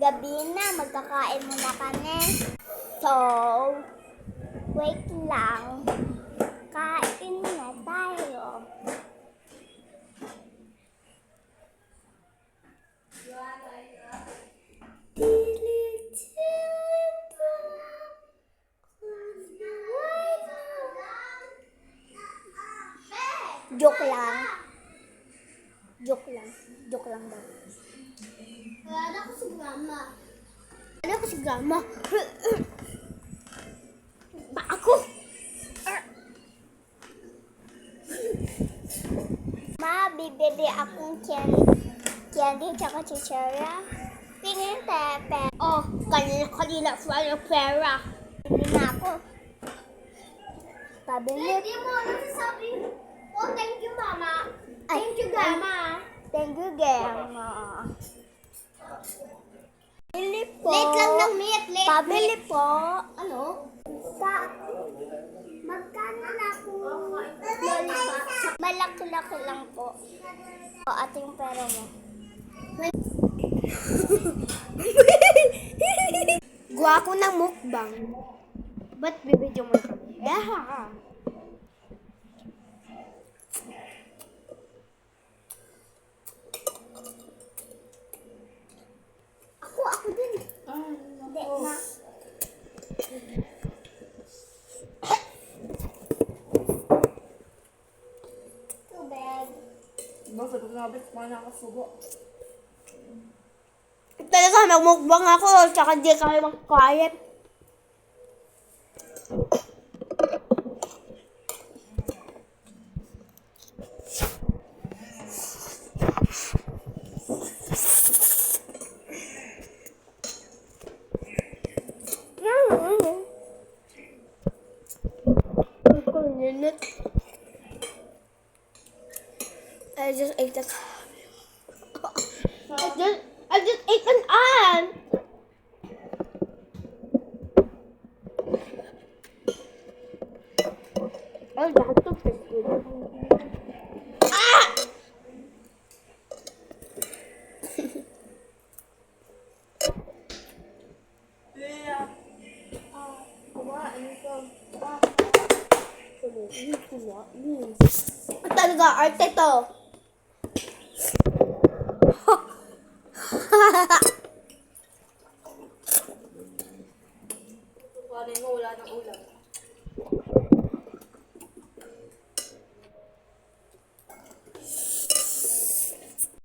gabi na, magkakain muna kami. So, wait lang. Kain na tayo. Joke lang. Joke lang. Joke lang daw. Wala ko si Grandma. Wala ko si Grandma. Ba ako? Ma, bibili akong candy tsaka chichara. Tingin tepe. Oh, kanina wala pera. Bibili na ako. Pabili. Hindi mo nasasabi. Oh, thank you, Mama. Thank you, Grandma. Thank you, Grandma. Pabili po. Late lang ng meat. Pabili po. Ano? Magkano na po? Lollipop. Malaki-laki lang po. O, ate yung pera mo. Gawa ko ng mukbang. Ba't bibidyo mo kami? Yeah. Ako din. Hindi na. Tubig. Basta pagkabit pa na nakasubo. Talaga, magmukbang ako. Tsaka di kami magkayat. I just ate the I just ate an ant. Oh, that's so good. Ah! Talaga, arte to.